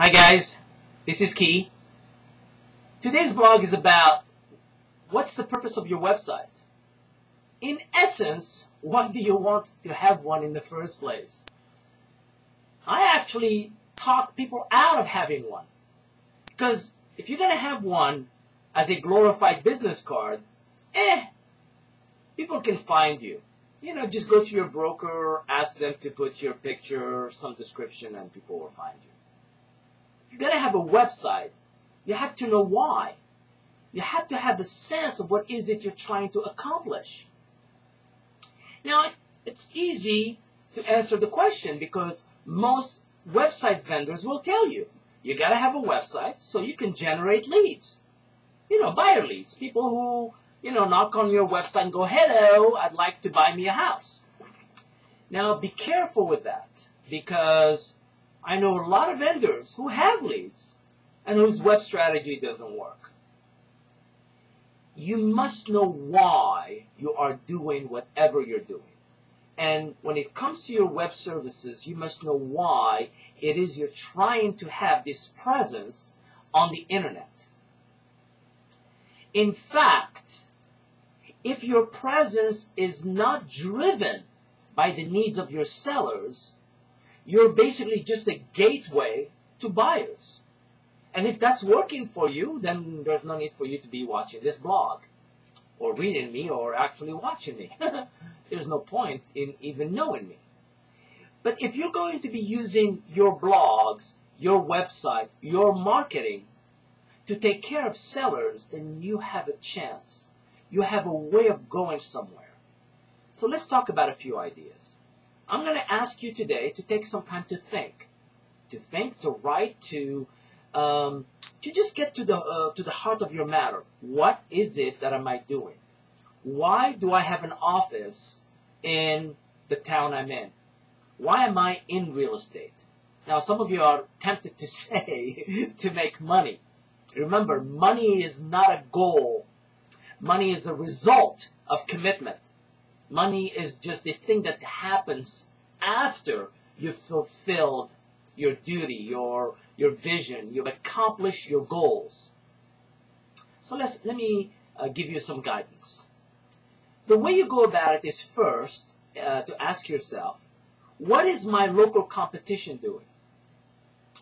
Hi guys, this is Key. Today's blog is about what's the purpose of your website. In essence, why do you want to have one in the first place? I actually talk people out of having one. Because if you're going to have one as a glorified business card, people can find you. You know, just go to your broker, ask them to put your picture, some description, and people will find you. If you're going to have a website, you have to know why. You have to have a sense of what is it you're trying to accomplish. Now, it's easy to answer the question because most website vendors will tell you, you got to have a website so you can generate leads. You know, buyer leads, people who, knock on your website and go, hello, I'd like to buy me a house. Now, be careful with that because I know a lot of vendors who have leads and whose web strategy doesn't work. You must know why you are doing whatever you're doing. And when it comes to your web services, you must know why it is you're trying to have this presence on the internet. In fact, if your presence is not driven by the needs of your sellers, you're basically just a gateway to buyers. And if that's working for you, then there's no need for you to be watching this blog or reading me or actually watching me. There's no point in even knowing me. But if you're going to be using your blogs, your website, your marketing to take care of sellers, then you have a chance. You have a way of going somewhere. So let's talk about a few ideas. I'm going to ask you today to take some time to think, to write, to just get to the heart of your matter. What is it that am I doing? Why do I have an office in the town I'm in? Why am I in real estate? Now, some of you are tempted to say to make money. Remember, money is not a goal. Money is a result of commitment. Money is just this thing that happens after you've fulfilled your duty, your vision, you've accomplished your goals. So let me give you some guidance. The way you go about it is first to ask yourself, what is my local competition doing?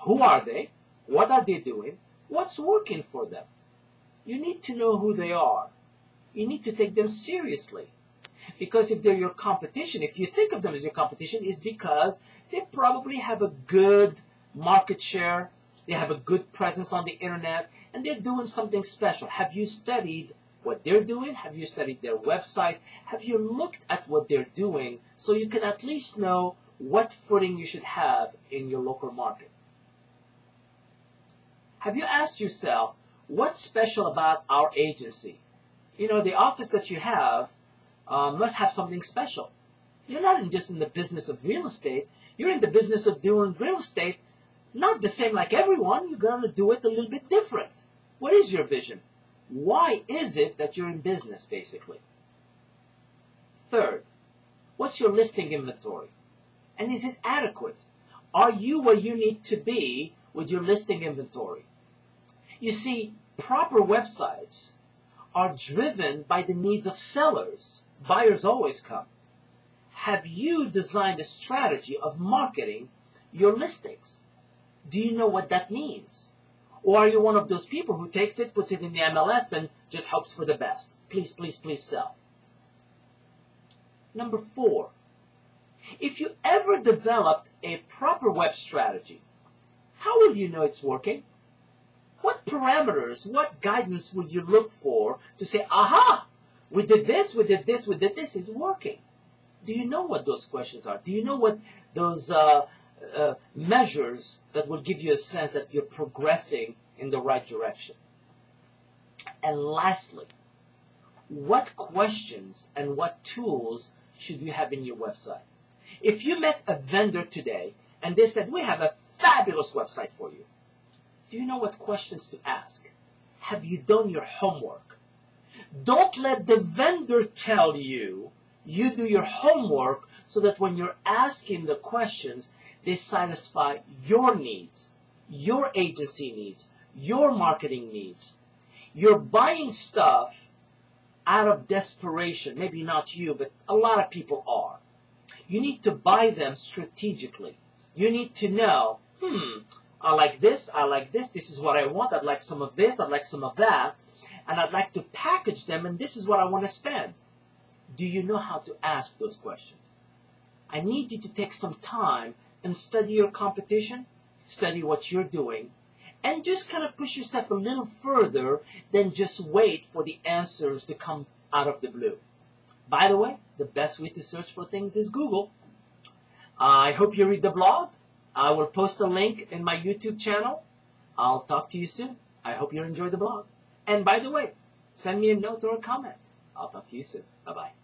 Who are they? What are they doing? What's working for them? You need to know who they are. You need to take them seriously. Because if they're your competition, if you think of them as your competition, it's because they probably have a good market share, they have a good presence on the internet, and they're doing something special. Have you studied what they're doing? Have you studied their website? Have you looked at what they're doing so you can at least know what footing you should have in your local market? Have you asked yourself, what's special about our agency? You know, the office that you have must have something special. You're not just in the business of real estate. You're in the business of doing real estate, not the same like everyone. You're going to do it a little bit different. What is your vision? Why is it that you're in business, basically? Third, what's your listing inventory? And is it adequate? Are you where you need to be with your listing inventory? You see, proper websites are driven by the needs of sellers. Buyers always come. Have you designed a strategy of marketing your listings? Do you know what that means? Or are you one of those people who takes it, puts it in the MLS, and just hopes for the best? Please, please, please sell. Number 4, if you ever developed a proper web strategy, how will you know it's working? What parameters, what guidance would you look for to say, aha, we did this, we did this, we did this, it's working? Do you know what those questions are? Do you know what those measures that will give you a sense that you're progressing in the right direction? And lastly, what questions and what tools should you have in your website? If you met a vendor today and they said, we have a fabulous website for you, do you know what questions to ask? Have you done your homework? Don't let the vendor tell you. You do your homework so that when you're asking the questions, they satisfy your needs, your agency needs, your marketing needs. You're buying stuff out of desperation. Maybe not you, but a lot of people are. You need to buy them strategically. You need to know, I like this, this is what I want, I'd like some of this, I'd like some of that, and I'd like to package them, and this is what I want to spend. Do you know how to ask those questions? I need you to take some time and study your competition, study what you're doing, and just kind of push yourself a little further than just wait for the answers to come out of the blue. By the way, the best way to search for things is Google. I hope you read the blog. I will post a link in my YouTube channel. I'll talk to you soon. I hope you enjoy the blog. And by the way, send me a note or a comment. I'll talk to you soon. Bye-bye.